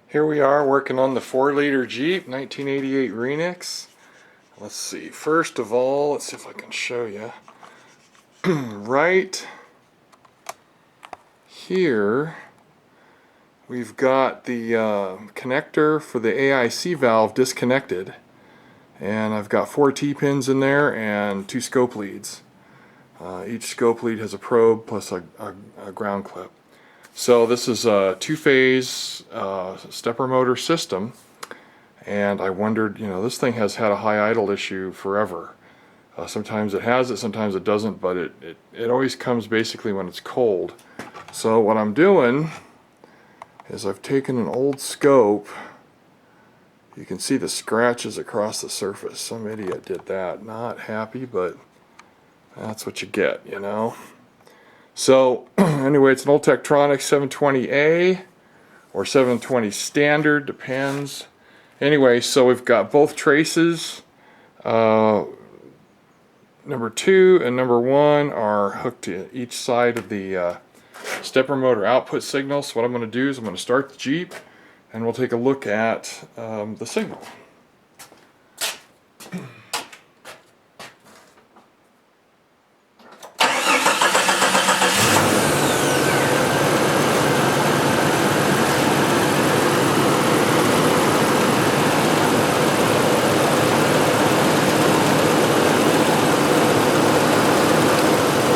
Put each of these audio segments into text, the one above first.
Here we are working on the 4-liter Jeep 1988 Renix. Let's see, first of all, let's see if I can show you. Right here we've got the connector for the IAC valve disconnected, and I've got 4 T-pins in there and 2 scope leads. Each scope lead has a probe plus a ground clip. So this is a 2-phase stepper motor system, and I wondered, you know, this thing has had a high idle issue forever. Sometimes it has it, sometimes it doesn't, but it always comes basically when it's cold. So what I'm doing is I've taken an old scope. You can see the scratches across the surface. Some idiot did that. Not happy, but that's what you get, you know. So anyway, it's an old Tektronix 720A or 720 standard, depends. Anyway, so we've got both traces. Number 2 and number 1 are hooked to each side of the stepper motor output signal. So what I'm going to do is I'm going to start the Jeep and we'll take a look at the signal.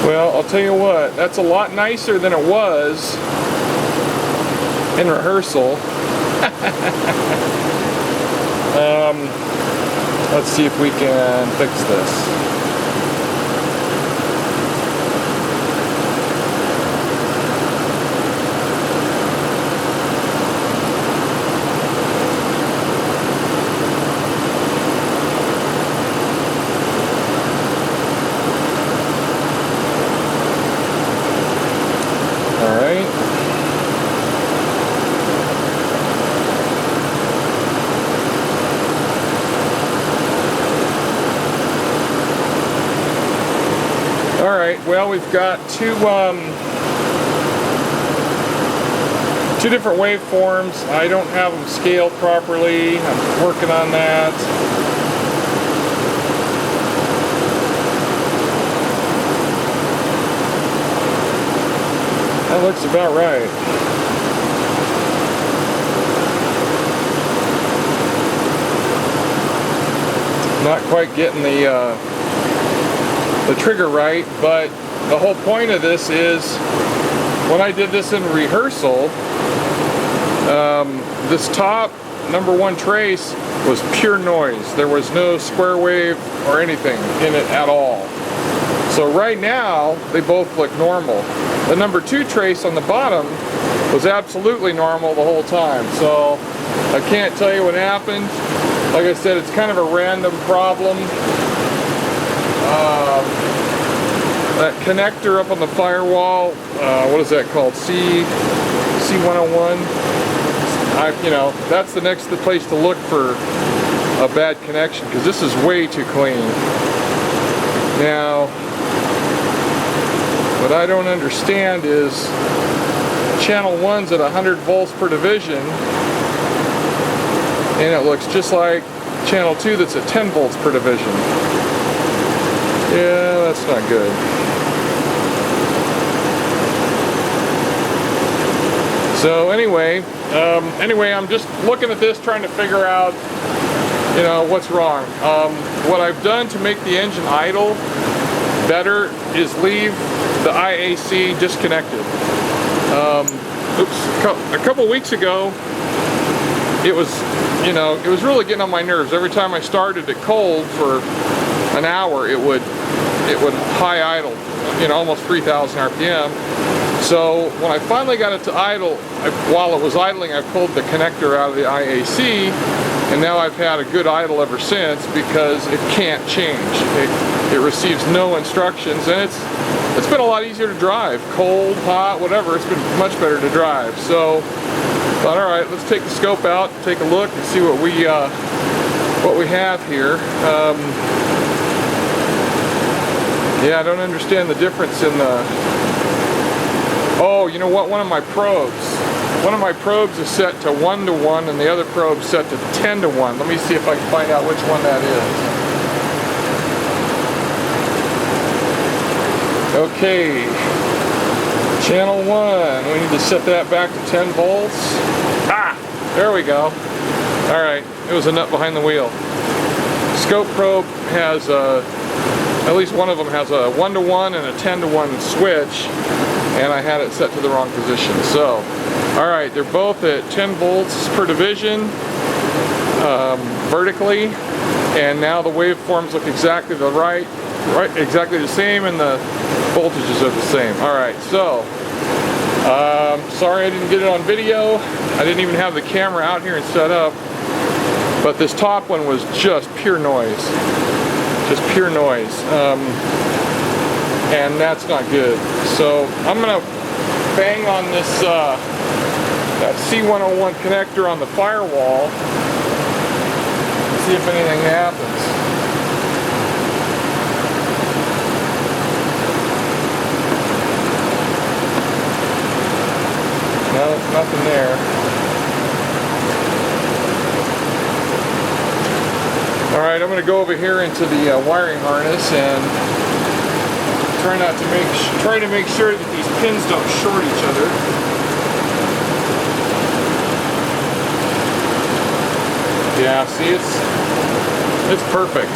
Well, I'll tell you what, that's a lot nicer than it was in rehearsal. Let's see if we can fix this. Alright, well, we've got two different waveforms. I don't have them scaled properly. I'm working on that. That looks about right. Not quite getting the trigger right, but the whole point of this is when I did this in rehearsal, this top number 1 trace was pure noise. There was no square wave or anything in it at all. So right now they both look normal. The number 2 trace on the bottom was absolutely normal the whole time, so I can't tell you what happened. Like I said, it's kind of a random problem. That connector up on the firewall, what is that called? C101. You know, that's the next place to look for a bad connection, because this is way too clean. Now, what I don't understand is channel 1's at 100 volts per division, and it looks just like channel 2 that's at 10 volts per division. Yeah, that's not good. So anyway, I'm just looking at this, trying to figure out, you know, what's wrong. What I've done to make the engine idle better is leave the IAC disconnected. A couple weeks ago, it was, you know, it was really getting on my nerves. Every time I started it cold for an hour, it would high idle, you know, almost 3,000 RPM. So when I finally got it to idle, while it was idling, I pulled the connector out of the IAC, and now I've had a good idle ever since, because it can't change. It receives no instructions, and it's been a lot easier to drive. Cold, hot, whatever, it's been much better to drive. So, but all right, let's take the scope out, take a look, and see what we have here. Yeah, I don't understand the difference in the... Oh, you know what? One of my probes One of my probes is set to 1:1 and the other probe set to 10:1. Let me see if I can find out which one that is. Okay, channel 1, we need to set that back to 10 volts. Ah, there we go. Alright, it was a nut behind the wheel. Scope probe has at least one of them has a 1:1 and a 10:1 switch, and I had it set to the wrong position. So, alright, they're both at 10 volts per division vertically, and now the waveforms look exactly exactly the same, and the voltages are the same. Alright, so sorry I didn't get it on video. I didn't even have the camera out here and set up, but this top one was just pure noise. Just pure noise, and that's not good. So I'm gonna bang on this that C101 connector on the firewall, see if anything happens. No, nothing there. Alright, I'm going to go over here into the wiring harness and try to make sure that these pins don't short each other. Yeah, see, it's perfect.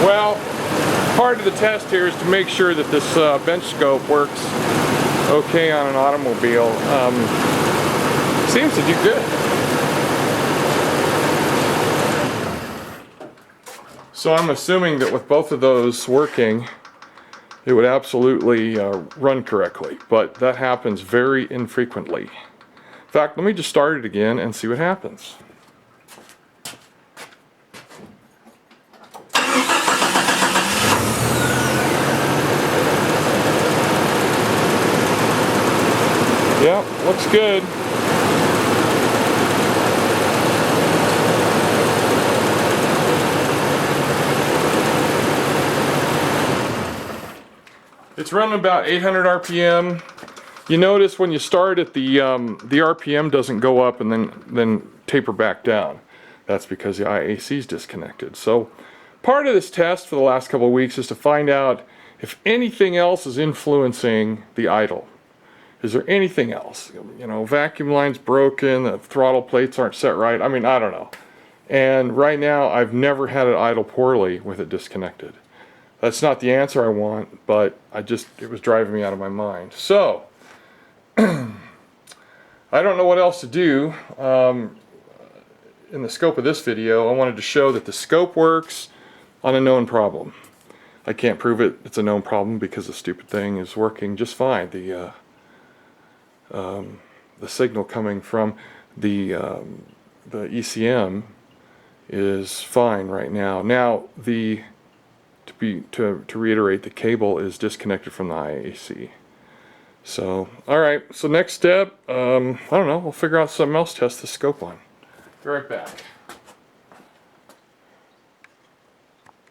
Well, part of the test here is to make sure that this bench scope works okay on an automobile. Seems to do good. So I'm assuming that with both of those working, it would absolutely run correctly, but that happens very infrequently. In fact, let me just start it again and see what happens. Yep, looks good. It's running about 800 RPM. You notice when you start it, the RPM doesn't go up and then taper back down. That's because the IAC is disconnected. So part of this test for the last couple of weeks is to find out if anything else is influencing the idle. Is there anything else? You know, vacuum line's broken, the throttle plates aren't set right. I mean, I don't know. And right now, I've never had it idle poorly with it disconnected. That's not the answer I want, but it was driving me out of my mind. So, I don't know what else to do. In the scope of this video, I wanted to show that the scope works on a known problem. I can't prove it's a known problem because the stupid thing is working just fine. The signal coming from the ECM is fine right now. Now, to reiterate, the cable is disconnected from the IAC. So, alright, so next step, I don't know, we'll figure out something else to test the scope on. Be right back.